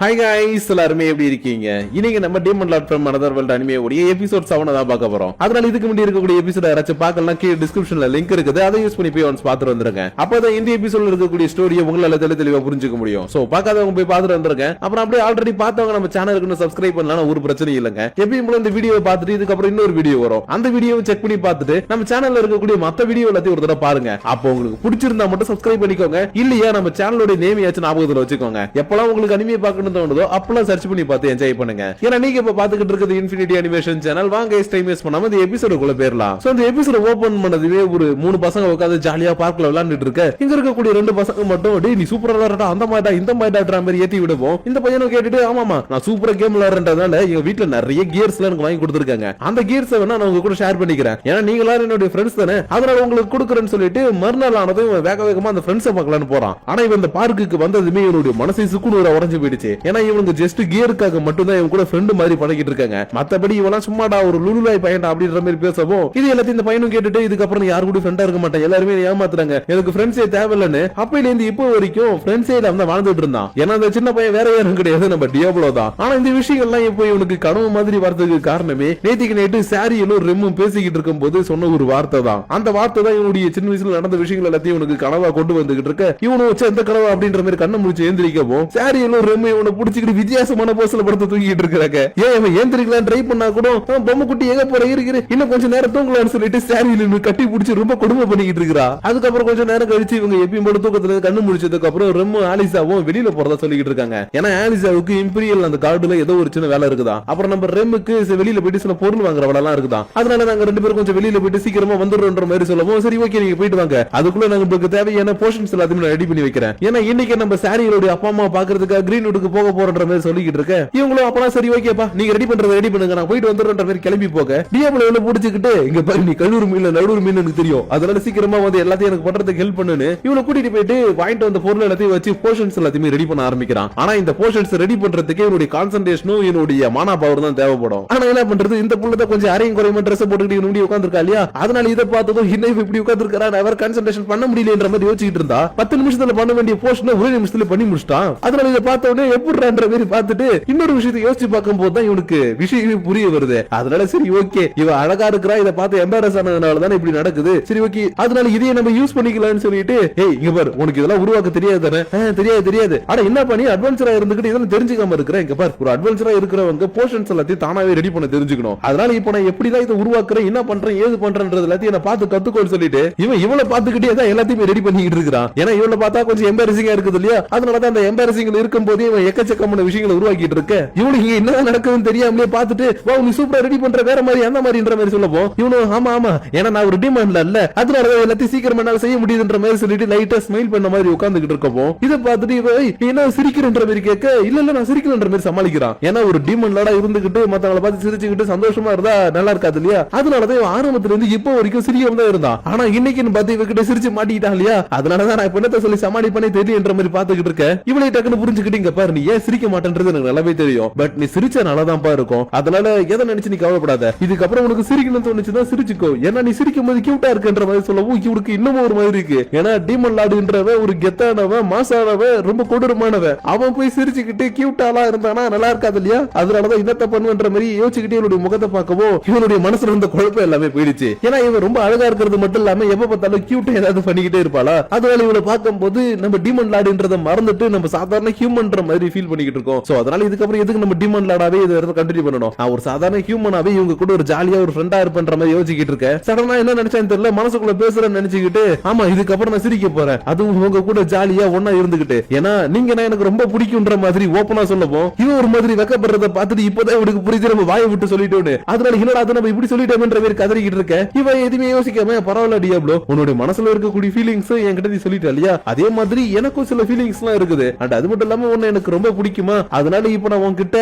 Hi guys எல்லாரும் எப்படி இருக்கீங்க? இன்னைக்கு நம்ம demon lord from another world அனிமேவோட எபிசோட் 7 தான் பார்க்க போறோம். அதனால இதுக்கு முன்னாடி இருக்கக்கூடிய எபிசோட் யாராச்சும் பார்க்கலாம் கீழ டிஸ்கிரிப்ஷன்ல லிங்க் இருக்குது. அதை யூஸ் பண்ணி போய் ஒன்ஸ் பார்த்துட்டு வந்துருங்க. அப்பதான் இந்த எபிசோட்ல இருக்கக்கூடிய ஸ்டோரியை உங்களால தெளிவா புரிஞ்சுக்க முடியும். சோ பார்க்காதவங்க போய் பார்த்துட்டு வந்துருங்க. அப்புறம் அப்படியே ஆல்ரெடி பார்த்தவங்க நம்ம சேனலுக்கு சப்ஸ்கிரைப் பண்ணலாம், ஒரு பிரச்சனை இல்லங்க. எப்பயும் போல இந்த வீடியோவை பார்த்துட்டு இதுக்கு அப்புறம் இன்னொரு வீடியோ வரும். அந்த வீடியோவை செக் பண்ணி பார்த்துட்டு நம்ம சேனல்ல இருக்கக்கூடிய மத்த வீடியோ எல்லாத்தையும் ஒரு தடவை பாருங்க. அப்போ உங்களுக்கு பிடிச்சிருந்தா மட்டும் சப்ஸ்கிரைப் பண்ணிக்கோங்க. இல்லையா நம்ம சேனலோட நேம் யாச்சும் ஞாபகத்துல வச்சுக்கோங்க. எப்பலாம் உங்களுக்கு அனிமே பார்க்கணும்னு தோணுதோ அப்பலாம் சர்ச் பண்ணி பார்த்து என்ஜாய் பண்ணுங்க. ஏன்னா நீங்க இப்ப பாத்துக்கிட்டு இருக்கிறது இன்ஃபினிட்டி அனிமேஷன் சேனல். வாங்க டைம் வேஸ்ட் பண்ணாம இந்த எபிசோடுக்குள்ள போயிரலாம். சோ இந்த எபிசோட் ஓபன் பண்ணதுவே ஒரு 3 பசங்க உட்கார்ந்து ஜாலியா பார்க்ல விளையாண்டுட்டு இருக்க. இங்க இருக்கக்கூடிய 2 பசங்க மட்டும் டேய் நீ சூப்பரா விளையாடுறடா அந்த மாதிரி இந்த மாதிரின்ற மாதிரி ஏத்தி விடுவோம். இந்த பையனும் கேட்டுட்டு ஆமாமா நான் சூப்பரா கேம் விளையாடுறதுனால எங்க வீட்ல நிறைய கியர்ஸ்லாம் எனக்கு வாங்கி கொடுத்திருக்காங்க. அந்த கியர்ஸ் வேணா நான் உங்க கூட ஷேர் பண்ணிக்கிறேன். ஏன்னா நீங்க எல்லாரும் என்னோட ஃப்ரெண்ட்ஸ் தானே, அதனால உங்களுக்கு கொடுக்குறேன்னு சொல்லிட்டு மறுநாள் ஆனதும் வேக வேகமா அந்த ஃப்ரெண்ட்ஸை பார்க்கலான்னு போறான். ஆனா இவன் இந்த பார்க்குக்கு வந்ததுமே இவனுடைய மனசை சுக்குநூறா உடைஞ்சு போயிடுச்சு. ஏன்னா இவனுக்கு ஜஸ்ட் கியருக்காக மட்டும் தான் இவன் கூட ஃப்ரெண்ட் மாதிரி பழகிட்டு இருக்காங்க. மத்தபடி இவெல்லாம் சும்மாடா ஒரு லுலுலாய் பையன்டா அப்படின்ற மாதிரி பேசவும் இது எல்லாத்தையும் இந்த பையனும் கேட்டுட்டு இதுக்கப்புறம் யாரு கூட ஃப்ரெண்டா இருக்க மாட்டேன், எல்லாருமே ஏமாத்துறாங்க, எனக்கு ஃப்ரெண்ட்ஸே தேவையில்லைன்னு அப்பையில இருந்து இப்போ வரைக்கும் ஃப்ரெண்ட்ஸே இல்லாம வாழ்ந்துட்டு இருந்தான். ஏன்னா அந்த சின்ன பையன் வேற யாரும் கிடையாது, நம்ம டியாப்லோ தான். ஆனா இந்த விஷயங்கள்லாம் இப்போ இவனுக்கு கனவு மாதிரி வரதுக்கு காரணமே நேத்திக்கு நைட்டு சாரியிலும் ரெம்மும் பேசிக்கிட்டு இருக்கும் போது சொன்ன ஒரு வார்த்தை தான். அந்த வார்த்தை தான் இவனுடைய சின்ன வயசுல நடந்த விஷயங்கள் எல்லாத்தையும் இவனுக்கு கனவா கொண்டு வந்துகிட்டு இருக்க. இவனு வச்ச எந்த கனவா அப்படின்ற மாதிரி கண்ணை முடிச்சு ஏந்திரிக்கவும் சாரியிலும் ரெம்மு இவனை பிடிச்சிக்கிட்டு வித்தியாசமான போஸ்ல படுத்து தூங்கிட்டு இருக்காங்க. ஏன் ஏந்திரிக்கலாம் ட்ரை பண்ணா கூட பொம்மை குட்டி எங்க போற இருக்கு இன்னும் கொஞ்சம் நேரம் தூங்கலாம்னு சொல்லிட்டு சாரியில கட்டி பிடிச்சி ரொம்ப கொடுமை பண்ணிக்கிட்டு இருக்கா. அதுக்கப்புறம் கொஞ்சம் நேரம் கழிச்சு இவங்க எப்பயும் போல தூக்கத்துல கண்ணு முடிச்சதுக்கு அப்புறம் ரெம்மு ஆலிசாவும் வெளியில போறதா சொல்லிக்கிட்டு இருக்காங்க. ஏன்னா ஆலிசாவுக்கு இம்பீரியல் அந்த கார்டுல ஏதோ ஒரு சின்ன வேலை இருக்குதா. அப்புறம் நம்ம ரெம்முக்கு வெளியில போயிட்டு சில பொருள் வாங்குற வேலை எல்லாம் இருக்குதா. அதனால நாங்க 2 பேரும் கொஞ்சம் வெளியில போயிட்டு சீக்கிரமா வந்துடுறோன்ற மாதிரி சொல்லவும் சரி ஓகே நீங்க போயிட்டு வாங்க, அதுக்குள்ள நாங்க தேவையான போர்ஷன்ஸ் எல்லாத்தையும் ரெடி பண்ணி வைக்கிறேன். ஏன்னா இன்னைக்கு நம்ம சாரியோட அப்பா அம்மா பாக்குறதுக்கு கிரீன்வுட்க்கு போக போறன்ற மாதிரி சொல்லிக்கிட்டு இருக்க. இவங்களும் அப்பனா சரி ஓகேப்பா நீங்க ரெடி பண்றத ரெடி பண்ணுங்க நான் போயிட்டு வந்துடுறேன்ற மாதிரி கிளம்பி போக டியாப்லோல புடிச்சிக்கிட்டு இங்க பாரு நீ கல்லூர் மீன்ல நடுவுர் மீன் எனக்கு தெரியும், அதனால சீக்கிரமா வந்து எல்லாத்தையும் எனக்கு பண்றதுக்கு ஹெல்ப் பண்ணுன்னு இவனை கூட்டிட்டு போயிட்டு வாங்கிட்டு வந்த பொருள் எல்லாத்தையும் வச்சு போர்ஷன்ஸ் எல்லாத்தையும் ரெடி பண்ண ஆரம்பிக்கிறான். ஆனா இந்த போர்ஷன்ஸ் ரெடி பண்றதுக்கு இவனுடைய கான்சன்ட்ரேஷனும் இவனுடைய மானா பவர் தான் தேவைப்படும். ஆனா என்ன பண்றது இந்த புள்ளத கொஞ்சம் அரையும் குறையுமா ட்ரெஸ் போட்டுக்கிட்டு இவன் உட்கார்ந்திருக்கா இல்லையா, அதனால இதை பார்த்ததும் இன்னும் இப்படி உட்கார்ந்திருக்கான் அவர் கான்சன்ட்ரேஷன் பண்ண முடியலன்ற மாதிரி யோசிச்சுட்டு இருந்தா 10 நிமிஷத்துல பண்ண வேண்டிய போர்ஷனை 1 நிமிஷத்துல பண்ணி முடிச்சிட்டான். அதனால இதை பார்த்த உடனே எப்படின்ற மாதிரி பார்த்துட்டு இன்னொரு விஷயத்தை யோசிச்சு பார்க்கும் போது தான் இவனுக்கு விஷயமே புரிய வருது. அதனால சரி ஓகே இவ அழகா இருக்கிறா, இதை பார்த்து எம்பாரஸ் ஆனதுனால தானே இப்படி நடக்குது, சரி ஓகே அதனால இதையே நம்ம யூஸ் பண்ணிக்கலாம்னு சொல்லிட்டு ஏய் இங்க பாரு உனக்கு இதெல்லாம் உருவாக்க தெரியாது தானே, தெரியாது ஆனா என்ன பண்ணி அட்வான்ஸரா இருந்துகிட்டு இதெல்லாம் தெரிஞ்சுக்காம இருக்கிறேன். இங்க பாரு ஒரு அட்வான்ஸரா இருக்கிறவங்க போர்ஷன்ஸ் எல்லாத்தையும் தானாவே ரெடி பண்ண தெரிஞ்சுக்கணும். அதனால இப்போ நான் எப்படிதான் இதை உருவாக்குறேன் என்ன பண்றேன் ஏது பண்றேன்றது எல்லாத்தையும் நான் பார்த்து கத்துக்கோன்னு சொல்லிட்டு இவன் இவளை பார்த்துக்கிட்டே தான் எல்லாத்தையும் ரெடி பண்ணிக்கிட்டு இருக்கிறான். ஏன்னா இவளை பார்த்தா கொஞ்சம் எம்பாரசிங்கா இருக்குது இல்லையா, அதனாலதான் அந்த எம்பாரசிங் இருக்கும் போதே இவன் எக்கச்சக்கமான விஷயங்களை உருவாக்கிட்டு இருக்க. இவனுக்கு இங்க என்ன நடக்குதுன்னு தெரியாமலே பார்த்துட்டு வா நீ சூப்பரா ரெடி பண்ற வேற மாதிரி அந்த மாதிரின்ற மாதிரி சொல்லப்போ இவனும் ஆமா ஆமா ஏன்னா நான் ஒரு டிமாண்ட்ல இல்ல அதனால எல்லாத்தையும் சீக்கிரம் என்னால செய்ய முடியுதுன்ற மாதிரி சொல்லிட்டு லைட்டா ஸ்மைல் பண்ண மாதிரி உட்கார்ந்துகிட்டு இருக்கப்போ இதை பார்த்துட்டு நீ என்ன சிரிக்கிறன்ற மாதிரி கேட்க இல்ல இல்ல நான் சிரிக்கலன்ற மாதிரி சமாளிக்கிறான். ஏன்னா ஒரு டிமாண்ட்லடா இருந்துகிட்டு மத்தவங்களை பார்த்து சிரிச்சுக்கிட்டு சந்தோஷமா இருந்தா நல்லா இருக்காது இல்லையா, அதனாலதான் ஆரம்பத்துல இருந்து இப்போ வரைக்கும் சிரிக்காம தான் இருந்தான். ஆனா இன்னைக்குன்னு பார்த்து இவகிட்ட சிரிச்சு மாட்டிக்கிட்டான் இல்லையா, அதனாலதான் நான் என்னத்த சொல்லி சமாளிப்பனே தெரியன்ற மாதிரி பாத்துக்கிட்டு இருக்க. இவளை டக்குன்னு புரிஞ்சுக்கிட்டு இங்க பாரு நீ ஏன் சிரிக்க மாட்டேன்றது எனக்கு நல்லாவே தெரியும், பட் நீ சிரிச்ச நல்லாதான்ப்பா இருக்கும், அதனால எதை நினைச்சு நீ கவலைப்படாத, இதுக்கப்புறம் உனக்கு சிரிக்கணும்னு தோணுச்சுதான் சிரிச்சுக்கோ, ஏன்னா நீ சிரிக்கும் போது கியூட்டா இருக்குன்ற மாதிரி சொல்லவும் இவனுக்கு இன்னமும் ஒரு மாதிரி இருக்கு. ஏன்னா டீமன் லார்டுன்றவன் ஒரு கெத்தானவன் மாசானவன் ரொம்ப கொடூரமானவன், அவன் போய் சிரிச்சுக்கிட்டு கியூட்டாலா இருந்தானா நல்லா இருக்காது இல்லையா, அதனாலதான் இன்னத்த பண்ணுன்ற மாதிரி யோசிச்சுக்கிட்டு இவனுடைய முகத்தை பார்க்கவும் இவனுடைய மனசுல இருந்த குழப்பம் எல்லாமே போயிடுச்சு. ஏன்னா இவன் ரொம்ப அழகா இருக்கிறது மட்டும் இல்லாம எப்ப பார்த்தாலும் கியூட்டா ஏதாவது பண்ணிக்கிட்டே இருப்பாளா, அதனால இவனை பார்க்கும் போது நம்ம டீமன் லார்டுன்றதை மறந்துட்டு நம்ம சாதாரண ஹியூமன்ற மாதிரி ஃபீல் பண்ணிக்கிட்டு இருக்கோம். சோ அதனால இதுக்கப்புறம் எதுக்கு நம்ம டீமன் லார்டாவே இதை கண்டினியூ பண்ணணும், நான் ஒரு சாதாரண ஹியூமனாவே இவங்க கூட ஒரு ஜாலியா ஒரு ஃப்ரெண்டா இருப்பன்ற மாதிரி யோசிச்சுக்கிட்டு இருக்க. சடனா என்ன நினைச்சான்னு தெரியல மனசுக்குள்ள பேசுறேன்னு நினைச்சுக்கிட்டு ஆமா இதுக்கப்புறம் நான் சிரிக்க போறேன், அதுவும் உங்க கூட ஜாலியா ஒன்னா இருந்துகிட்டு, ஏன்னா நீங்க எனக்கு ரொம்ப பிடிக்கும்ன்ற மாதிரி ஓப்பனா சொல்லப்போம் இவன் ஒரு மாதிரி வெக்கப்படுறத பார்த்துட்டு இப்பதான் இவனுக்கு புரிஞ்சு நம்ம வாயை விட்டு சொல்லிட்டோன்னு அதனால என்னடா அதை நம்ம இப்படி சொல்லிட்டோம்ன்ற மாதிரி கதறிக்கிட்டு இருக்க. இவன் எதுவுமே யோசிக்காம பரவாயில்ல டியாப்லோ உன்னுடைய மனசுல இருக்கக்கூடிய ஃபீலிங்ஸ் என்கிட்ட நீ சொல்லிட்ட இல்லையா, அதே மாதிரி எனக்கும் சில ஃபீலிங்ஸ் எல்லாம் இருக்குது அண்ட் அது மட்டும் இல்லாம உன்னை எனக்கு ரொம்ப பிடிக்குமா, அதனால இப்ப நான் உன்கிட்ட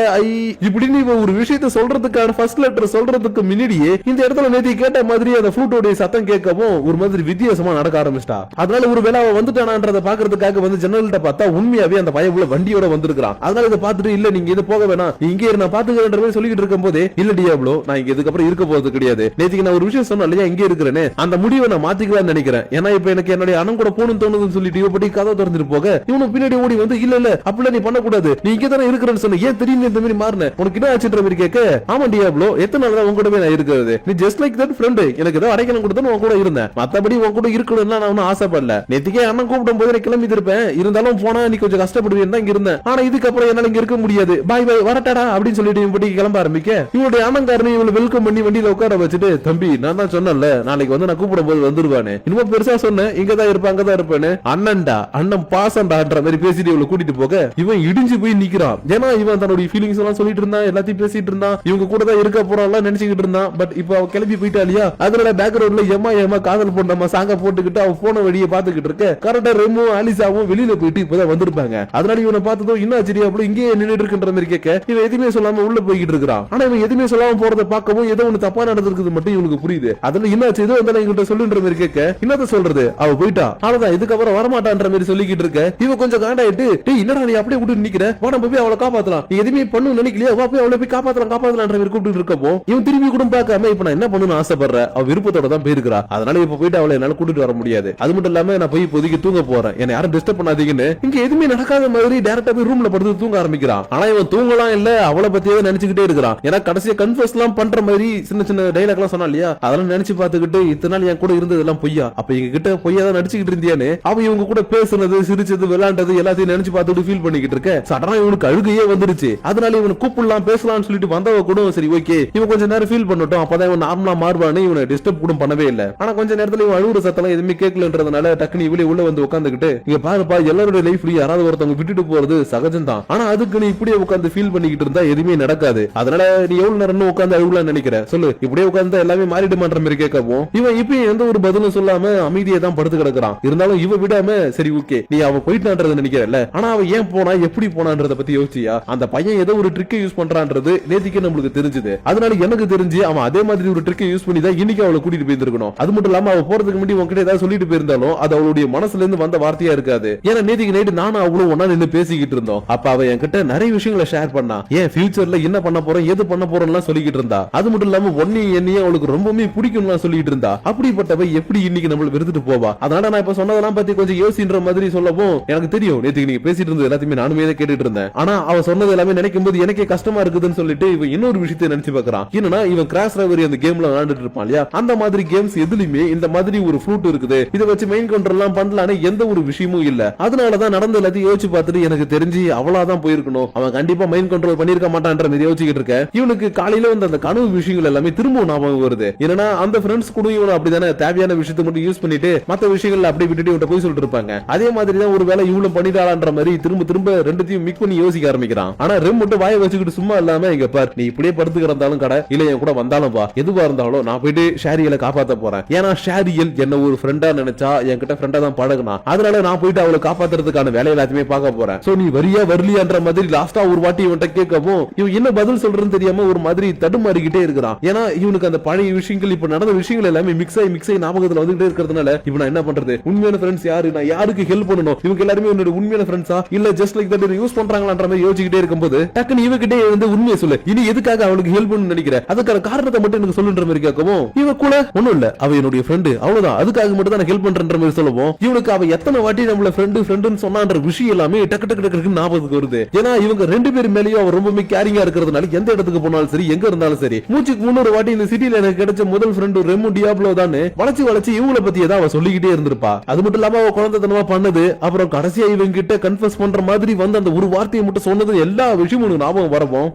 இப்படின்னு ஒரு விஷயத்த சொல்றதுக்கான ஃபர்ஸ்ட் லெட்டர் சொல்றதுக்கு முன்னாடியே இந்த இடத்துல நேத்தி கேட்ட மாதிரி அந்த ஃப்ளூட்டோட சத்தம் கேட்கவும் ஒரு மாதிரி வித்தியாசமா நடக்க ஆரம்பிச்சிட்டா. அதனால ஒரு வேளை அவன் வந்துட்டானான்றத பாக்குறதுக்காக வந்து ஜன்னல்கிட்ட பார்த்தா உண்மையாவே அந்த பையன் வண்டியோட வந்திருக்கான். அதனால இதை பார்த்துட்டு இல்ல நீங்க இது போக வேணாம் இங்கே நான் பாத்துக்கிறேன்ற மாதிரி சொல்லிட்டு இருக்கும் போதே இல்ல டியாப்லோ நான் இங்க இதுக்கப்புறம் இருக்க போறது கிடையாது, நேத்துக்கு நான் ஒரு விஷயம் சொன்னேன் இல்லையா இங்கே இருக்கிறேன்னு அந்த முடிவை நான் மாத்திக்கலாம்னு நினைக்கிறேன். ஏன்னா இப்ப எனக்கு என்னுடைய அண்ணன் கூட போகணும்னு தோணுதுன்னு சொல்லிட்டு இவ படி கதை திறந்துட்டு போக இவனு பின்னாடி ஓடி வந்து இல்ல இல்ல அப்படிலாம் நீ பண்ண கூடாது, நீ இங்க தானே இருக்கிறன்னு சொன்ன, ஏன் திடீர்னு இந்த மாதிரி மாறின, உனக்கு என்ன ஆச்சுன்ற மாதிரி கேட்க, ஆமா டியாப்லோ எத்தனை நாள் தான் உன் கூட நான் இருக்கிறது, நீ ஜஸ்ட் லைக் தட் ஃப்ரெண்ட், எனக்கு ஏதோ அடைக்கணும் கொடுத்தா உன் கூட இருந்தேன், மத்தபடி உன் கூட இருக்கணும்னா நான் ஒன்னும் ஆசைப்படல, நேத்திக்கே அண்ணன் கூப்பிடும் போது கிளம்பி இருப்பேன், இருந்தாலும் போனா நீ கொஞ்சம் கஷ்டப்படுவேன் தான் இங்க இருந்தேன், ஆனா இதுக்கப்புறம் என்னால இங்க இருக்க முடியாது, பாய் பாய் வரட்டாடா அப்படின்னு சொல்லிட்டு இவன் கிளம்ப ஆரம்பிக்க, இவனுடைய அண்ணன்காரனை இவளை வெல்கம் பண்ணி வண்டியில உட்கார வச்சுட்டு, தம்பி நான் தான் சொன்னேன்ல நாளைக்கு வந்து நான் கூப்பிடும் போது வந்துருவானு, இன்னும் பெருசா சொன்னேன் இங்கதான் இருப்பேன் அங்கதான் இருப்பேன்னு, அண்ணன்டா அண்ணன் பாசம்டான்ற மாதிரி பேசிட்டு இவளை கூட்டிட்டு போக இவன் இடிஞ்சு போய் நிக்கிறான். ஏன்னா இவன் தன்னுடைய ஃபீலிங்ஸ் எல்லாம் சொல்லிட்டு இருந்தான், எல்லாத்தையும் பேசிட்டு இருந்தான், இவங்க கூட தான் இருக்க போறான் நினைச்சுக்கிட்டு இருந்தான். பட் இப்ப அவ கிளம்பி போயிட்டா இல்லையா, அதனால பேக்ரவுண்ட்ல எம்மா எம்மா காதல் பொண்ணம்மா சாங்க போட்டுக்கிட்டு அவ போன வழியை பாத்துக்கிட்டு இருக்க, கரெக்டா ரெமும் ஆலிசாவும் வெளியில போயிட்டு இப்பதான் வந்திருப்பாங்க. அதனால இவனை பார்த்ததும் இன்னும் ஆச்சரியம் அப்படி இங்கே நின்னுட்டு இருக்குன்ற மாதிரி கேட்க, இவன் எதுவுமே சொல்லாம உள்ள போய்கிட்டு இருக்கான். ஆனா இவன் எதுவுமே சொல்லாம போறதை பார்க்கவும் ஏதோ ஒண்ணு தப்பா நடந்திருக்குது மட்டும் இவனுக்கு புரியுது. அதுல என்ன ஆச்சு ஏதோ வந்து என்கிட்ட சொல்லுன்ற மாதிரி கேட்க, என்னத்த சொல்றது அவ போயிட்டா, அவ்வளவுதான் இதுக்கப்புறம் வரமாட்டான்ற மாதிரி சொல்லிக்கிட்டு இருக்க, இவன் கொஞ்சம் காண்டாயிட்டு, டேய் என்னடா நீ அப்படியே விட்டு நிக்கிற, வா நம்ம போய் அவளை காப்பாத்தலாம், நீ எதுவுமே பண்ணு நினைக்கலையா, வா போய் அவளை போய் காப்பாத்தலாம்ன்ற மாதிரி கூப்பிட்டு இருக்கப்போ இவன் திரும்பி கூட பார்க்காம இப்ப நான் என்ன பண்ணணும்னு ஆசைப்படுற, அவ விருப்பத்தோட தான் போயிருக்கா, அதனால இப்ப போயிட்டு அவளை என்னால கூட்டிட்டு வர முடியாது, அது மட்டும் இல்லாம நான் போய் இப்போதைக்கு தூங்க போறேன், என்ன யாரும் டிஸ்டர்ப் பண்ணாதீங்கன்னு இங்க எதுவுமே நடக்காத மாதிரி டைரக்டா போய் ரூம்ல படுத்து தூங்க ஆரம்பிக்கிறான். ஆனா இவன் தூங்கலாம் இல்ல, அவளை பத்தியே நினைச்சுக்கிட்டே இருக்கிறான். ஏன்னா கடைசியா கன்ஃபர்ஸ் எல்லாம் பண்ற மாதிரி சின்ன சின்ன டைலாக் எல்லாம் சொன்னா இல்லையா, அதெல்லாம் நினைச்சு பார்த்துக்கிட்டு இத்தனை நாள் என் கூட இருந்தது எல்லாம் பொய்யா, அப்ப எங்க கிட்ட பொய்யா தான் நடிச்சுக்கிட்டு இருந்தியான்னு அவ இவங்க கூட பேசுனது சிரிச்சது விளையாண்டது எல்லாத்தையும் நினைச்சு பார்த்துட்டு ஃபீல் பண்ணிக்கிட்டு இருக்க, சடனா இவனுக்கு அழுகையே வந்துருச்சு. அதனால இவனை கூப்பிடலாம் பேசலாம்னு சொல்லிட்டு வந்தவ கூட சரி ஓகே இவன் கொஞ்ச நேரம் ஃபீல் பண்ணட்டும் அப்பதான் இவன் நார்மலா மாறுவான்னு இவனை டிஸ்டர்ப் கூட பண்ணவே இல்ல. ஆனா கொஞ்ச நேரத்துல இவன் அழுகுற சத்தம் எதுவுமே கேட்கலன்றதுனால டக்குனு இவளே உள்ள வந்து உட்காந்துக்கிட்டு, இங்க பாருப்பா எல்லாருடைய லைஃப்ல யாராவது ஒருத்தவங்க விட்டுட்டு போறது சகஜம் தான், ஆனா அதுக்கு நீ இப்படியே உட்காந்து ஃபீல் பண்ணிக்கிட்டு இருந்தா எதுவுமே நடக்காது, அதனால நீ எவ்வளவு நேரம் உட்காந்து அழுகலாம்னு நினைக்கிற சொல்லு, இப்படியே உட்காந்து எல்லாமே மாறிடுமான்ற மாதிரி கேட்கவும் இவன் இப்ப எந்த ஒரு பதிலும் சொல்லாம அமைதியை தான் படுத்து கிடக்குறான். இருந்தாலும் இவ விடாம சரி ஓகே நீ அவ போயிட்டான்றத நினைக்கிறல்ல, ஆனா அவ ஏன் போனா எப்படி போனான்றத பத்தி யோசிச்சியா, அந்த பையன் ஏதோ ஒரு ட்ரிக்கை யூஸ் பண்றான்றது நேத்திக்கு நம்மளுக்கு தெரிஞ்சது, அதனால எனக்கு தெரிஞ்சு அவன் அதே மாதிரி ஒரு ட்ரிக்கை யூஸ் பண்ணி தான் இன்னைக்கு அவளை கூட்டிட்டு போயிருக்கணும். அது மட்டும் இல்லாம அவ போறதுக்கு முன்னாடி உன்கிட்ட ஏதாவது சொல்லிட்டு போயிருந்தாலும் அது அவளுடைய மனசுல இருந்து வந்த வார்த்தையா இருக்காது. ஏன்னா நேத்திக்கு நைட்டு நானும் அவ்வளவு ஒன்னா நின்று பேசிக்கிட்டு இருந்தோம், அப்ப அவ என்கிட்ட நிறைய விஷயங்களை ஷேர் பண்ணா, ஏன் ஃபியூச்சர்ல என்ன பண்ண போறோம் எது பண்ண போறோம்னு சொல்லிக்கிட்டு இருந்தா, அது மட்டும் இல்லாம ஒன்னையும் என்னையும் அவளுக்கு ரொம்பவே பிடிக்கும்னு சொல்லிட்டு இருந்தா, அப்படிப்பட்டவ எப்படி இன்னைக்கு நம்மள விருந்துட்டு போவா, அதனால நான் இப்ப சொன்னதெல்லாம் பத்தி கொஞ்சம் யோசின்ற மாதிரி சொல்லவும் எனக்கு தெரியும் நேத்துக்கு நீங்க பேசிட்டு இருந்தது எல்லாத்தையுமே நானுமே கேட்டுட்டு இருந்தேன், ஆனா அவ சொன்னது எல்லாமே நினைக்கும் போது எனக்கே கஷ்டமா இருக்குதுன்னு சொல்லிட்டு இவன் இன்னொரு விஷயத்தை நினைச்சு பாக்குறான். என்னன்னா இவன் கிராஷ் ரவரி அந்த கேம்ல விளையாண்டுட்டு இருப்பான் இல்லையா, அந்த மாதிரி கேம்ஸ் எதுலயுமே இந்த மாதிரி ஒரு ஃப்ளூட் இருக்குது, இதை வச்சு மெயின் கண்ட்ரோல் எல்லாம் பண்ணலான்னு எந்த ஒரு விஷயமும் இல்ல, அதனாலதான் நடந்த எல்லாத்தையும் யோசிச்சு பார்த்துட்டு எனக்கு தெரிஞ்சு அவளாதான் போயிருக்கணும், அவன் கண்டிப்பா மைண்ட் கண்ட்ரோல் பண்ணிருக்க மாட்டான்ற மாதிரி யோசிச்சுக்கிட்டு இருக்க. இவனுக்கு காலையில வந்து அந்த கனவு விஷயங்கள் எல்லாமே திரும்ப ஞாபகம் வருது. ஏன்னா அந்த ஃப்ரெண்ட்ஸ் கூட இவன் அப்படிதானே தேவையான விஷயத்தை மட்டும் யூஸ் பண்ணிட்டு மத்த விஷயங்கள் அப்படியே விட்டுட்டு இவன் போய் சொல்லிட்டு இருப்பாங்க, அதே மாதிரி தான் ஒரு வேலை இவளும் பண்ணிட்டாளான்ற மாதிரி திரும்ப திரும்ப ரெண்டுத்தையும் மிக் பண்ணி யோசிக்க ஆரம்பிக்கிறான். ஆனா ரெம் மட்டும் வாயை வச்சுக்கிட்டு சும்மா இல்லாம இங்க பார் நீ இப்படியே படுத்து கிடந்தாலும் கடை இல்ல என் கூட வந்தாலும் வா எதுவா இருந்தாலும் நான் போயிட்டு ஷாரியலை காப்பாத்த போறேன், ஏன்னா ஷாரியல் என்ன ஒரு ஃப்ரெண்டா நினைச்சா என்கிட்ட ஃப்ரெண்டா தான் பழகுனா, அதனால நான் போயிட்டு அவளை காப்பாத்துறதுக்கான வேலை எல்லாத்தையுமே பார்க்க போறேன், சோ நீ வரியா வரலியான்ற மாதிரி லாஸ்டா ஒரு வாட்டி இவன்ட்ட கேட்கவும் இவன் என்ன பதில் சொல்றதுன்னு தெரியாம ஒரு மாதிரி தடுமாறிக்கிட்டே இருக்கிறான். ஏன்னா இவனுக்கு அந்த பழைய விஷயங்கள் இப்ப நடந்த விஷயங்கள் எல்லாமே மிக்ஸ் ஆகி ஞாபகத்துல வந்துகிட்டே இருக்கிறதுனால இவன் என்ன பண்றது, உண்மையான ஃப்ரெண்ட்ஸ் யாரு, நான் யாருக்கு ஹெல்ப் பண்ணணும், இவங்க எல்லாருமே உன்னோட உண்மையான ஃப்ரெண்ட்ஸா இல்ல ஜஸ்ட் லைக் தட் யூஸ் பண்றாங்களான்ற மாதிரி யோசிச்சுக்கிட்டே இருக்கும்போது டக்குனு இவகிட்டே வந்து உண்மையை சொல்லு, இனி எதுக்காக அவளுக்கு ஹெல்ப் பண்ணு நினைக்கிற, அதுக்கான காரணத்தை மட்டும் எனக்கு சொல்லுன்ற மாதிரி கேட்கவும் இவ கூட ஒண்ணும் இல்ல அவ என்னுடைய ஃப்ரெண்டு அவ்வளவுதான் அதுக்காக மட்டும் தான் ஹெல்ப் பண்றன்ற மாதிரி சொல்லவும் இவனுக்கு அவ எத்தனை வாட்டி நம்மள ஃப்ரெண்டுன்னு சொன்னான்ற விஷயம் எல்லாமே டக்கு டக்கு டக்கு ஞாபகத்துக்கு வருது. ஏன்னா இவங்க ரெண்டு பேர் மேலயும் அவ ரொம்பவே கேரிங்கா இருக்கிறதுனால எந்த இடத்துக்கு போனாலும் சரி எங்க இருந்தாலும் சரி மூச்சுக்கு 300 வாட்டி இந்த சிட்டில எனக்கு கிடைச்ச முதல் ஃப்ரெண்டு ரெமு டியாப்லோ தான் வளைச்சு இவங்கள பத்தி ஏதாவது அவ சொல்லிக்கிட்டே இருந்திருப்பா. அது மட்டும் இல்லாம அவ குழந்தைத்தனமா பண்ணது அப்புறம் கடைசியா இவங்க கிட்ட கன்ஃபஸ் பண்ற மாதிரி வந்து அந்த ஒரு வார்த்தையை மட்டும் சொன்னது எல்லா விஷயமும் ஞாபகம் வரவும்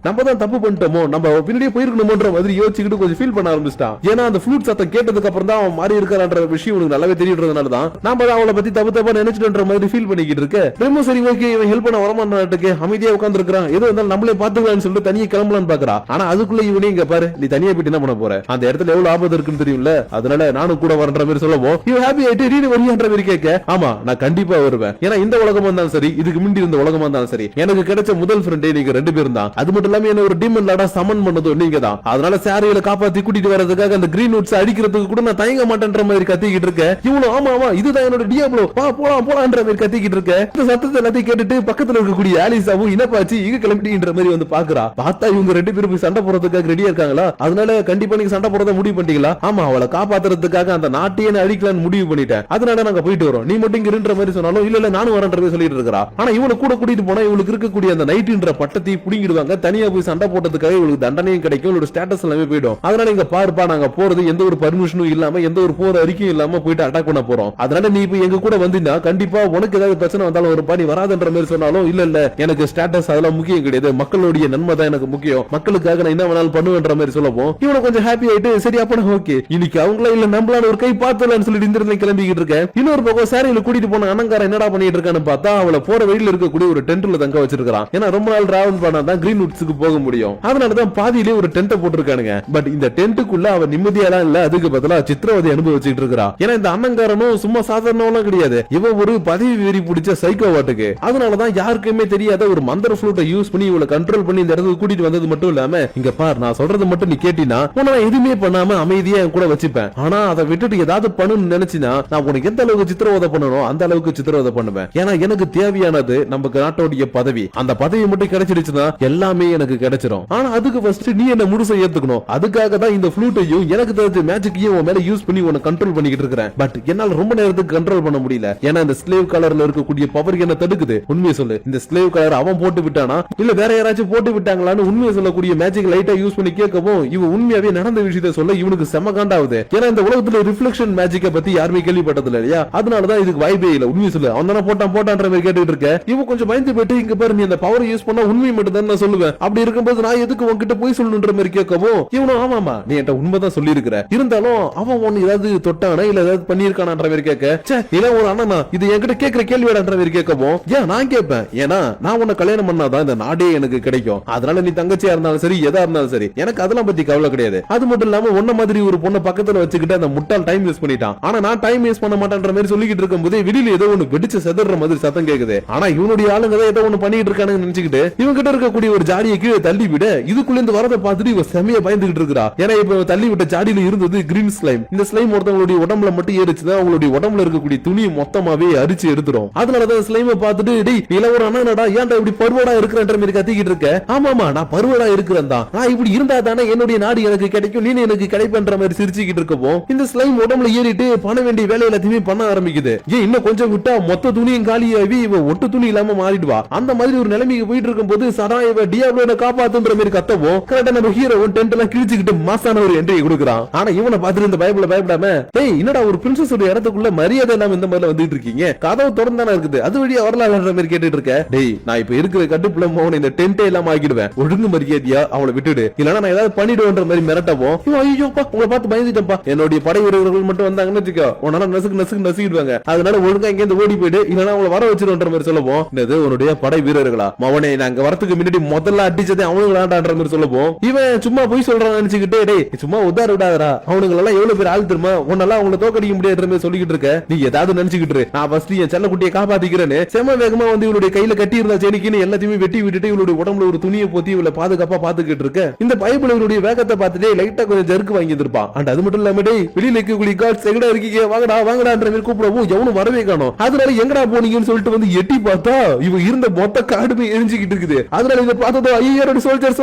நம்ம தான் தப்பு பண்ணிட்டோமோ நம்ம பின்னாடியே போயிருக்கணும்ன்ற மாதிரி யோசிச்சுக்கிட்டு கொஞ்சம் ஃபீல் பண்ண ஆரம்பிச்சிட்டான். ஏன்னா அந்த ஃப்ளூட் சத்தம் கேட்டதுக்கு அப்புறம் தான் அவன் மாறி இருக்கான்ற விஷயம் உனக்கு நல்லாவே தெரியுறதுனால தான் நாம அவளை பத்தி தப்பு தப்பா நினைச்சிட்டு மாதிரி ஃபீல் பண்ணிக்கிட்டு இருக்க. ரெமோ சரி ஓகே இவன் ஹெல்ப் பண்ண வரமாட்டாட்டுக்கு அமைதியா உட்கார்ந்து இருக்கான், ஏதோ இருந்தாலும் நம்மளே பாத்துக்கலாம்னு சொல்லிட்டு தனியா கிளம்பலான்னு பாக்குறா. ஆனா அதுக்குள்ள இவனே இங்க பாரு நீ தனியா போயிட்டு என்ன பண்ண போற, அந்த இடத்துல எவ்வளவு ஆபத்து இருக்குன்னு தெரியும்ல, அதனால நானும் கூட வரன்ற மாதிரி சொல்லவும் இவன் ஹாப்பி ஆயிட்டு நீ வரியான்ற மாதிரி கேட்க ஆமா நான் கண்டிப்பா வருவேன், ஏன்னா இந்த உலகமா இருந்தாலும் சரி இதுக்கு முன்னாடி இருந்த உலகமா இருந்தாலும் சரி எனக்கு கிடைச்ச முதல் ஃப்ரெண்டே நீங்க ரெண்டு பேரும் தான், அது மட்டும் இல்லாம என்ன ஒரு டீமன் லாடா சமன் பண்ணதும் நீங்க தான், அதனால சாரியில காப்பாத்தி கூட்டிட்டு வரதுக்காக அந்த கிரீன் நோட்ஸ் அடிக்கிறதுக்கு கூட நான் தயங்க மாட்டேன்ற மாதிரி கத்திக்கிட்டு இருக்க. இவனும் ஆமா ஆமா இதுதான் என்னோட டியாப்லோ வா போலாம் போலான்ற மாதிரி கத்திக்கிட்டு இருக்க. இந்த சத்தத்தை எல்லாத்தையும் கேட்டுட்டு பக்கத்துல இருக்கக்கூடிய ஆலிசாவும் இனப்பாச்சு இங்க கிளம்பிட்டுன்ற மாதிரி வந்து பாக்குறா. பார்த்தா இவங்க ரெண்டு பேரும் போய் சண்டை போறதுக்காக ரெடியா இருக்காங்களா, அதனால கண்டிப்பா நீங்க சண்டை போறத முடிவு பண்ணிட்டீங்களா, ஆமா அவளை காப்பாத்துறதுக்காக அந்த நாட்டையே அழிக்கலான்னு முடிவு பண்ணிட்டேன், அதனால நாங்க போயிட்டு வரோம், நீ மட்டும் இங்க இருன்ற மாதிரி சொன்னாலும் இல்ல இல்ல நானும் வரன்ற மாதிரி சொல்லிட்டு இருக்கா. ஆனா இவனை கூட கூட்டிட்டு கூட்டிட்டு போனா இவளுக்கு இருக்கக்கூடிய அந்த நைட்ன்ற பட்டத்தை புடிங்கிடுவாங்க. தனியா போய் சண்டை போட்டதுக்காக இவளுக்கு தண்டனையும் கிடைக்கும், இவளோட ஸ்டேட்டஸ் எல்லாமே போயிடும். அதனால இங்க பாருப்பா, நாங்க போறது எந்த ஒரு பர்மிஷனும் இல்லாம, எந்த ஒரு போற அறிக்கையும் இல்லாம போயிட்டு அட்டாக் பண்ண போறோம். அதனால நீ இப்ப எங்க கூட வந்தீங்கன்னா கண்டிப்பா உனக்கு ஏதாவது பிரச்சனை வந்தாலும் ஒரு பாடி வராதுன்ற மாதிரி சொன்னாலும், இல்ல இல்ல எனக்கு ஸ்டேட்டஸ் அதெல்லாம் முக்கியம் கிடையாது, மக்களுடைய நன்மை தான் எனக்கு முக்கியம், மக்களுக்காக நான் என்ன வேணாலும் பண்ணுவேன்ற மாதிரி சொல்லவும் இவனை கொஞ்சம் ஹாப்பி ஆயிட்டு சரி அப்ப ஓகே இன்னைக்கு அவங்கள இல்ல நம்மளால ஒரு கை பார்த்தலாம்னு சொல்லிட்டு இந்த கிளம்பிக்கிட்டு இருக்கேன். இன்னொரு பக்கம் சாரியில கூட்டிட்டு போன அனங்கார என்னடா பண்ணிட்டு இருக்கான்னு பார்த்தா அவளை போற வழியில இருக்கக்கூடிய ஒரு டென்ட்ல தங்க வச்சிருக்கான். ஏன்னா ரொம்ப நாள் டிராவல் பண்ணாதான் கிரீன்வுட்ஸ்க்கு போக முடியும். அதனாலதான் பாதியிலே ஒரு டென்ட் போட்டிருக்கானுங்க. பட் இந்த டென்ட்டுக்குள்ள அவ நிம்மதியெல்லாம் இல்ல, அதுக்கு பதிலா சித்திரவதை அனுபவிச்சுட்டு இருக்கா. ஏன்னா இந்த அண்ணங்காரனும் சும்மா சாதாரணவெல்லாம் கிடையாது, இவன் ஒரு பதவி வெறி பிடிச்ச சைக்கோவாட்டுக்கு. அதனாலதான் யாருக்குமே தெரியாத ஒரு மந்திர ஃப்ளூட்டை யூஸ் பண்ணி இவளை கண்ட்ரோல் பண்ணி இந்த இடத்துக்கு கூட்டிட்டு வந்தது மட்டும் இல்லாம, இங்க பார் நான் சொல்றது மட்டும் நீ கேட்டினா உன்னை எதுவுமே பண்ணாம அமைதியா என் கூட வச்சுப்பேன். ஆனா அதை விட்டுட்டு ஏதாவது பண்ணணும்னு நினைச்சினா நான் உனக்கு எந்த அளவுக்கு சித்திரவதை பண்ணணும் அந்த அளவுக்கு சித்திரவதை பண்ணுவேன். ஏன்னா எனக்கு தேவையானது நம்ம நாட்டோடைய பதவி. அந்த பதவி மட்டும் கிடைச்சிடுச்சுன்னா எல்லாமே எனக்கு கிடைச்சிடும். ஆனா அதுக்கு ஃபர்ஸ்ட் நீ என்ன முழுசா ஏத்துக்கணும். அதுக்காக தான் இந்த ஃப்ளூட்டையும் எனக்கு தெரிஞ்ச மேஜிக்கையும் உன் மேல யூஸ் பண்ணி உன்னை கண்ட்ரோல் பண்ணிக்கிட்டு இருக்கிறேன். பட் என்னால ரொம்ப நேரத்துக்கு கண்ட்ரோல் பண்ண முடியல. ஏன்னா இந்த ஸ்லேவ் கலர்ல இருக்கக்கூடிய பவர் என்ன தடுக்குது. உண்மையை சொல்லு, இந்த ஸ்லேவ் கலர் அவன் போட்டு விட்டானா இல்ல வேற யாராச்சும் போட்டு விட்டாங்களான்னு உண்மையை சொல்லக்கூடிய மேஜிக் லைட்டா யூஸ் பண்ணி கேட்கவும் இவ உண்மையாவே நடந்த விஷயத்தை சொல்ல இவனுக்கு செம காண்டாவுது. ஏன்னா இந்த உலகத்துல ரிஃப்ளெக்ஷன் மேஜிக்கை பத்தி யாருமே கேள்விப்பட்டது இல்லையா, அதனாலதான் இதுக்கு வாய்ப்பே இல்ல. உண்மையை சொல்லு, அவன் தானே போட்டான்ற மாதிரி கேட்டுட்டு இருக்க. இவன் கொஞ்சம் பயந்து போயிட்டு இங்க பாரு நீ அந்த பவர் யூஸ் பண்ணா உண்மை மட்டும் தான் நான் சொல்லுவேன், அப்படி இருக்கும்போது நான் எதுக்கு உன்கிட்ட போய் சொல்லணுன்ற மாதிரி கேட்கவும் இவனும் ஆமாமா நீ என்கிட்ட உண்மைதான் சொல்லி இருக்கிற, இருந்தாலும் அவன் ஒன்னு ஏதாவது தொட்டானா இல்ல ஏதாவது பண்ணிருக்கானான்ற மாதிரி கேட்க இல்ல ஒரு அண்ணனா இது என்கிட்ட கேட்கிற கேள்வியாடான்ற மாதிரி கேட்கவும் ஏன் நான் கேட்பேன். ஏன்னா நான் உன்னை கல்யாணம் பண்ணாதான் இந்த நாடே எனக்கு கிடைக்கும். அதனால நீ தங்கச்சியா இருந்தாலும் சரி எதா இருந்தாலும் சரி எனக்கு அதெல்லாம் பத்தி கவலை கிடையாது. அது மட்டும் இல்லாம உன்ன மாதிரி ஒரு பொண்ணை பக்கத்துல வச்சுக்கிட்டு அந்த முட்டாள் டைம் வேஸ்ட் பண்ணிட்டான். ஆனா நான் டைம் வேஸ்ட் பண்ண மாட்டேன்ற மாதிரி சொல்லிக்கிட்டு இருக்கும்போது வெளியில ஏதோ ஒண்ணு வெடிச்சு செதற மாதிரி சத்தம் கேக்குது. ஆனா இவனுடைய ஆளுங்க ஏதோ ஒண்ணு பண்ணிட்டு இருக்கானுன்னு நினைச்சுக்கிட்டு இவங்க கிட்ட இருக்கக்கூடிய ஒரு ஜாடியை கீழே தள்ளி விட இதுக்குள்ள இருந்து வரதை பார்த்துட்டு இவ செமையா பயந்துகிட்டு இருக்கா. ஏன்னா இப்ப தள்ளி விட்ட ஜாடியில இருந்தது கிரீன் ஸ்லைம். இந்த ஸ்லைம் ஒருத்தவங்களுடைய உடம்புல மட்டும் ஏறிச்சுதான் அவங்களுடைய உடம்புல இருக்கக்கூடிய துணியை மொத்தமாவே அரிச்சு எடுத்துரும். அதனாலதான் ஸ்லைமை பார்த்துட்டு டேய் நீல ஒரு அண்ணனடா ஏன்டா இப்படி பருவடா இருக்கிறன்ற மாதிரி கத்திக்கிட்டு இருக்க. ஆமாமா நான் பருவடா இருக்கிறேன் தான், நான் இப்படி இருந்தா தானே என்னுடைய நாடு எனக்கு கிடைக்கும், நீ எனக்கு கிடைப்பன்ற மாதிரி சிரிச்சுக்கிட்டு இருக்கவும் இந்த ஸ்லைம் உடம்புல ஏறிட்டு பண்ண வேண்டிய வேலை எல்லாத்தையுமே பண்ண ஆரம்பிக்குது. ஏன் இன்னும் கொஞ்சம் விட்டா மொத்த துணியும் காலியாகி இவ ஒட்டு துணி இல்லாம மாறிடுவா. அந்த மாதிரி ஒரு நிலைமைக்கு போயிட்டு இருக்கும் போது சடா இவ டியாப்ளோட காப்பாத்துன்ற மாதிரி கத்தவும் கரெக்டா நம்ம ஹீரோ டென்ட் எல்லாம் கிழிச்சுக்கிட்டு மாசான ஒரு என்ட்ரி கொடுக்குறான். ஆனா இவனை பார்த்துட்டு இந்த பயப்படாம டேய் என்னடா ஒரு பிரின்சஸ் உடைய இடத்துக்குள்ள மரியாதை இல்லாம இந்த மாதிரி வந்துட்டு இருக்கீங்க, கதவு திறந்தானே இருக்குது அது வழியா வரலாம்ன்ற மாதிரி கேட்டுட்டு இருக்க. டேய் நான் இப்ப இருக்கிற கட்டுப்புல மோகன் இந்த டென்ட்டே எல்லாம் ஆக்கிடுவேன், ஒழுங்கு மரியாதையா அவளை விட்டுடு இல்லனா நான் ஏதாவது பண்ணிடுவேன்ற மாதிரி மிரட்டவும் ஐயோப்பா உங்களை பார்த்து பயந்துட்டப்பா, என்னுடைய படை வீரர்கள் மட்டும் வந்தாங்கன்னு வச்சுக்கோ உன்னால நசுக்கிடுவாங்க, அதனால ஒழுங்கா இங்க இருந்து ஓடி போயிடு இல்லனா அவங்கள வர வச்சிருன்ற மாதிரி சொல்லவும் இது உன்னுடைய படை வீரர்களா மவனே நாங்க வரத்துக்கு முன்னாடி முதல்ல அடிச்சதே அவனுங்களான்ற மாதிரி சொல்லவும் இவன் சும்மா போய் சொல்றான்னு நினைச்சுக்கிட்டே டேய் சும்மா உதார விடாதரா அவனுங்க எல்லாம் எவ்வளவு பேர் ஆள் தெரியுமா, உன்னால அவங்கள தோக்கடிக்க முடியாதுன்ற மாதிரி சொல்லிக்கிட்டு இருக்க. நீ ஏதாவது நினைச்சுக்கிட்டு நான் ஃபர்ஸ்ட் என் செல்ல குட்டியை காப்பாத்திக்கிறேன்னு செம வேகமா வந்து இவளுடைய கையில கட்டி இருந்தா செனிக்குன்னு எல்லாத்தையுமே வெட்டி விட்டுட்டு இவளுடைய உடம்புல ஒரு துணியை போத்தி இவளை பாதுகாப்பா பாத்துக்கிட்டு இருக்க. இந்த பைபிள் இவளுடைய வேகத்தை பார்த்துட்டே லைட்டா கொஞ்சம் ஜருக்கு வாங்கி இருப்பான். அண்ட் அது மட்டும் இல்லாம டேய் வெளியில இருக்கக்கூடிய கார்ட்ஸ் எங்கடா இருக்கீங்க வாங்கடான்ற மாதிரி கூப்பிடவும் எவனும் வரவே காணோம். அதனால எங்கடா போனீங்கன்னு சொல்லிட்டு வந்து எட்டி பார்த்தா இவ இருந்த மொத்த காடுமே எரிஞ்சுக்கிட்டு இருக்குது. அதனால இதை பார்த்ததோ ஐயரோட சோல்ஜர்ஸ்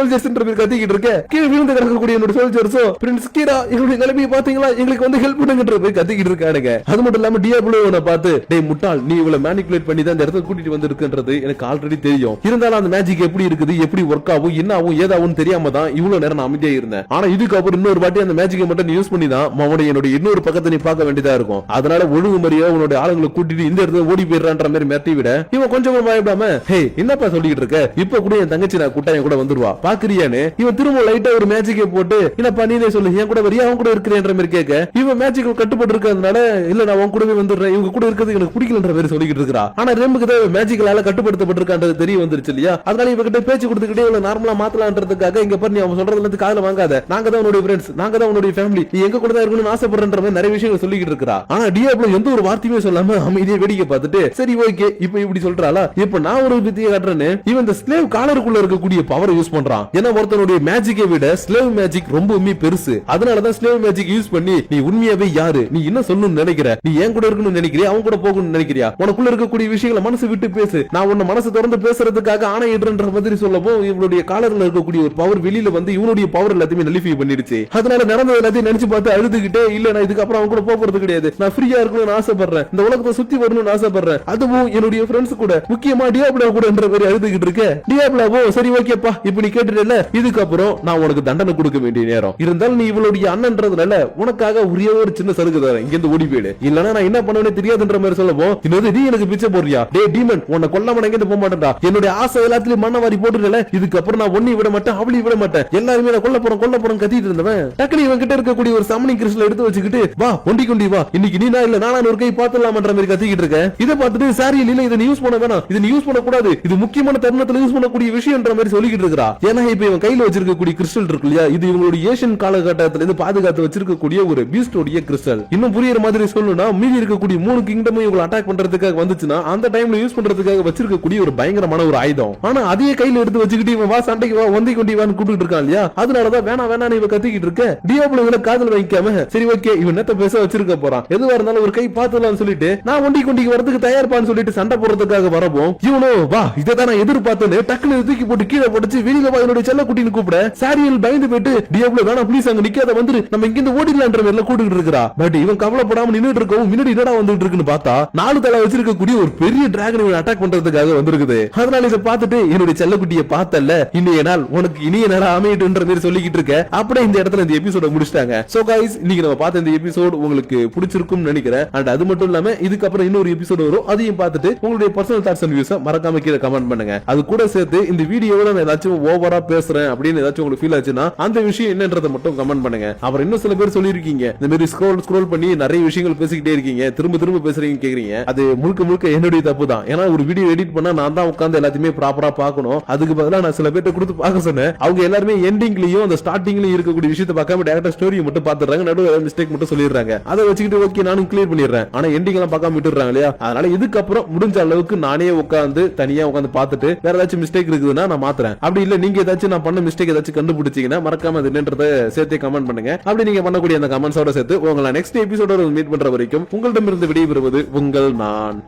கத்திக்கிட்டு இருக்க. கீழே விழுந்து கிடக்கக்கூடிய என்னோட சோல்ஜர்ஸோ பிரின்ஸ் கீரா எங்களுடைய நிலைமையை பாத்தீங்களா எங்களுக்கு வந்து ஹெல்ப் பண்ணுங்கன்ற போய் கத்திக்கிட்டு இருக்கானுங்க. அது மட்டும் இல்லாம டியாப்ளோவை பார்த்து டேய் முட்டாள் நீ இவளை மேனிபுலேட் பண்ணி தான் இந்த இடத்துக்கு கூட்டிட்டு வந்திருக்குன்றது எனக்கு ஆல்ரெடி தெரியும், இருந்தாலும் அந்த மேஜிக் எப்படி இருக்குது எப்படி ஒர்க் ஆகும் என்ன ஆகும் ஏதாவும் தெரியாம தான் இவ்வளவு நேரம் நான் அமைதியா இருந்தேன். ஆனா இதுக்கப்புறம் இன்னொரு வாட்டி அந்த மேஜிக்கை மட்டும் யூஸ் பண்ணி தான் மவனுடைய என்னோட இன்னொரு பக்கத்தை நீ பார்க்க வேண்டியதா இருக்கும். அதனால ஒழுங்கு மாதிரியா உன்னோட ஆளுங்களை கூட்டிட்டு இந்த இடத்துல ஓடி போயிடுறான்ற மாதிரி மிரட்டி விட இவன் கொஞ்சம் பயப்படாம ஹே என்னப்பா சொல்லிட்டு இருக்க, இப்ப கூட என் தங்கச்சி நான் கூட்டா என் கூட வந்துருவா பாக்குறியான்னு இவன் திரும்ப லைட்டா ஒரு மேஜிக்கை போட்டு என்னப்பா நீனே சொல்லு என் கூட வரியா அவன் கூட இருக்கிறேன்ற மாதிரி கேட்க இவன் மேஜிக் கட்டுப்பட்டு இருக்கிறதுனால இல்ல நான் உன் கூடவே வந்துடுறேன் இவங்க கூட இருக்கிறது எனக்கு பிடிக்கலன்ற மாதிரி சொல்லிக்கிட்டு இருக்கா. ஆனா ரெம்புக்கு தான் மேஜிக்கலால கட்டுப்படுத்தப்பட்டிருக்கான்றது தெரிய வந்துருச்சு இல்லையா, அதனால இவகிட்ட பேச்சு கொடுத்துக்கிட்டே இவளை நார்மலா மாத்தலான்றதுக்காக இங்க பாரு நீ அவன் சொல்றதுல இருந்து காதுல வாங்காத, நாங்க தான் உன்னுடைய ஃப்ரெண்ட்ஸ் நாங்க தான் உன்னுடைய ஃபேமிலி நீ எங்க கூட தான் இருக்கணும்னு ஆசைப்படுறன்ற மாதிரி நிறைய விஷயங்கள் சொல்லிக்கிட்டு இருக்கா. ஆனா டியாப்ளோ எந்த ஒரு வார்த்தையுமே சொல்லாம அமைதியா வேடிக்கை பார்த்துட்டு சரி ஓகே இப்ப இப்படி சொல்றாளா இப்ப நான் ஒரு வித்தியை காட்டுறேன்னு இவன் இந்த ஸ்லேவ் காலருக்குள்ள இருக்கக்கூடிய பவரை யூஸ் பண்றான். ஏன்னா ஒருத்தனுடைய மேஜிக்கை விட ஸ்லேவ் மேஜிக் ரொம்பவுமே பெருசு. அதனாலதான் ஸ்லேவ் மேஜிக் யூஸ் பண்ணி நீ உண்மையாவே யாரு நீ என்ன சொல்லணும்னு நினைக்கிற, நீ ஏன் கூட இருக்கணும்னு நினைக்கிறியா அவன் கூட போகணும்னு நினைக்கிறியா, உனக்குள்ள இருக்கக்கூடிய விஷயங்களை மனசு விட்டு பேசு, நான் உன்ன மனசு திறந்து பேசுறதுக்காக ஆணையிடுன்ற மாதிரி சொல்லவும் இவனுடைய காலர்ல இருக்கக்கூடிய ஒரு பவர் வெளியில வந்து இவனுடைய பவர் எல்லாத்தையுமே நலிஃபை பண்ணிடுச்சு. அதனால நடந்தது எல்லாத்தையும் நினைச்சு பார்த்து அழுதுகிட்டே இல்ல நான் இதுக்கப்புறம் அவன் கூட போறது கிடையாது, நான் ஃப்ரீயா இருக்கணும்னு ஆசைப்படுறேன், இந்த உலகத்தை சுத்தி வரணும்னு ஆசைப்படுறேன், அதுவும் என்னுடைய ஃப்ரெண்ட்ஸ் கூட முக்கியமா இன்னுமா டியாப்லோ கூடன்ற மாதிரி அழுதுகிட்டு இருக்க. டியாப்லோவோ சரி ஓகேப்பா இப்ப நீ கேட்டுட்டல, இதுக்கப்புறம் நான் உனக்கு தண்டனை கொடுக்க வேண்டிய நேரம். இருந்தாலும் நீ இவளுடைய அண்ணன்றதுனால உனக்காக ஒரே ஒரு சின்ன சலுகை தரேன், இங்க இருந்து ஓடி போயிடு, இல்லனா நான் என்ன பண்ணுவேன்னு தெரியாதுன்ற மாதிரி சொல்லவும், இன்னொரு நீ எனக்கு பிச்சை போடுறியா, டே டீமன் உன்னை கொல்லாம நான் இங்க போக மாட்டேன்டா, என்னுடைய ஆசை எல்லாத்துலயும் மண்ண வாரி போட்டுட்டல, இதுக்கப்புறம் நான் ஒன்னையும் விட மாட்டேன் அவளையும் விட மாட்டேன், எல்லாருமே நான் கொல்ல போறோம் கத்திட்டு இருந்தவன் டக்குனு இவன் கிட்ட இருக்கக்கூடிய ஒரு சமனிங் கிறிஸ்டல் எடுத்து வச்சுக்கிட்டு, வா ஒண்டி கொண்டி வா, இன்னைக்கு நீ நான் இல்ல நானா ஒரு கை பாத்துலாம்ன்ற மாதிரி கத்திக்கிட்டு இருக்க. இதை பார்த்துட்டு சாரி இல்ல இதை யூஸ் பண்ண வேணாம், இதை யூஸ் பண்ண கூடாது, இது முக்கியமான தருணத்துல யூஸ் பண்ணக்கூடிய விஷயம்ன்ற மாதிரி சொல்லிக்கிட்டு இருக்கா. ஏன்னா இப்ப இவன் கையில வச்சிருக்கக்கூடிய கிறிஸ்டல் இருக்கு இல்லையா, இது இவங்களுடைய ஏசியன் காலகட்டத்துல இருந்து பாதுகாத்து வச்சிருக்கக்கூடிய ஒரு பீஸ்டோடைய கிறிஸ்டல். இன்னும் புரியுற மாதிரி சொல்லணும்னா மீதி இருக்கக்கூடிய 3 கிங்டமும் இவங்களை அட்டாக் பண்றதுக்காக வந்துச்சுன்னா அந்த டைம்ல யூஸ் பண்றதுக்காக வச்சிருக்கக்கூடிய ஒரு பயங்கரமான ஒரு ஆயுதம். ஆனா அதே கையில எடுத்து வச்சுக்கிட்டு இவன் வா சண்டைக்கு வா ஒந்தி கொண்டி வான்னு கூப்பிட்டு இருக்கான் இல்லையா, அதனாலதான் வேணா இவன் கத்திக்கிட்டு இருக்க. டியாப்லோ இவனை காதல் வைக்காம சரி ஓகே இவன் என்னத்த பேச வச்சிருக்க போறான், எதுவா இருந்தாலும் ஒரு கை பாத்துலாம்னு சொல்லிட்டு நான் ஒண்டி கொண்டிக்கு வரதுக்கு தயார்பான்னு சொல்லிட்டு சண்டை போடுறதுக்காக வரப்போம், இவனோ வா இதான் நான் எதிர்பார்த்தேன்னு டக்குனு தூக்கி போட்டு கீழே போட்டுச்சு, வெளியில வா என்னுடைய செல்ல குட்டின்னு கூப்பிட. சாரியல் பயந்து போயிட்டு டியாப்லோ வேணா ப்ளீஸ் அங்க நிக்காத வந்துரு நம்ம இங்க இருந்து ஓடிடலான்ற மாதிரி கூட்டிட்டு இருக்கா. பட் இவன் கவலைப்படாம நின்னுட்டு இருக்கவும் முன்னாடி என்னடா வந்துட்டு இருக்குன்னு பார்த்தா 4 தலை வச்சிருக்கக்கூடிய ஒரு பெரிய டிராகன் இவன் அட்டாக் பண்றதுக்காக வந்திருக்குது. அதனால இதை பார்த்துட்டு என்னுடைய செல்லக்குட்டியை பார்த்தல்ல, இன்றைய நாள் உனக்கு இனிய நேரம் அமையட்டுன்ற மாதிரி சொல்லிக்கிட்டு இருக்க. அப்படியே இந்த இடத்துல இந்த எபிசோட முடிச்சிட்டாங்க. சோ गाइस இன்னைக்கு நம்ம பார்த்த இந்த எபிசோட் உங்களுக்கு பிடிச்சிருக்கும்னு நினைக்கிறேன். அண்ட் அது மட்டும் இல்லாம இதுக்கப்புறம் இன்னொரு எபிசோட் வரும், அதையும் பார்த்துட்டு உங்களுடைய பர்சனல் தாட்ஸ் அண்ட் வியூஸ் மறக்காம கீழே கமெண்ட் பண்ணுங்க. அது கூட சேர்த்து இந்த வீடியோல நான் ஏதாச்சும் ஓவரா பேசுறேன் அப்படின்னு ஏதாச்சும் உங்களுக்கு ஃபீல் ஆச்சுன்னா அந்த விஷயம் என்னன்றதை மட்டும் கமெண்ட் பண்ணுங்க. அப்புறம் இன்னும் சில பேர் சொல்லிருக்கீங்க இந்த மாதிரி ஸ்க்ரோல் பண்ணி நிறைய விஷயங்கள் பேசிக்கிட்டே இருக்கீங்க, திரும்ப பேசுறீங்க கேக்குறீங்க. அது முழுக்க என்னுடைய தப்பு தான். ஏன்னா ஒரு வீடியோ எடிட் பண்ணா நான் தான் உட்கார்ந்து எல்லாத்தையுமே ப்ராப்பரா பார்க்கணும். அதுக்கு பதிலா நான் சில பேர்ட்ட கொடுத்து பார்க்க சொன்னேன். அவங்க எல்லாருமே எண்டிங்லயும் அந்த ஸ்டார்டிங்லயும் இருக்கக்கூடிய விஷயத்தை பார்க்காம டைரக்டா ஸ்டோரியை மட்டும் பாத்துறாங்க, நடுவுல மிஸ்டேக் மட்டும் சொல்லிடுறாங்க. அதை வச்சுக்கிட்டு ஓகே நானும் கிளியர் பண்ணிடுறேன். ஆனா எண்டிங் எல்லாம் பார்க்காம விட்டுறாங்க இல்லையா, அதனால இதுக்கப்புறம் முடிஞ்ச அளவுக்கு நானே உட்கார்ந்து தனியா உட்கார்ந்து பார்த்துட்டு வேற ஏதாச்சும் மிஸ்டேக் இருக்குதுன்னா நான் மாத்துறேன். அப்படி இல்ல நீங்க ஏதாச்சும் நான் பண்ண மிஸ்டேக் ஏதாச்சும் கண்டுபிடிச்சீங்கன்னா மறக்காம அது என்னன்றதை சேர்த்து கமெண்ட் பண்ணுங்க. அப்படி நீங்க பண்ணக்கூடிய அந்த கமெண்ட்ஸோட சேர்த்து உங்களை நெக்ஸ்ட் எபிசோட மீட் பண்ற வரைக்கும் உங்களிடமிருந்து விடைபெறுவது உங்கள் நான்.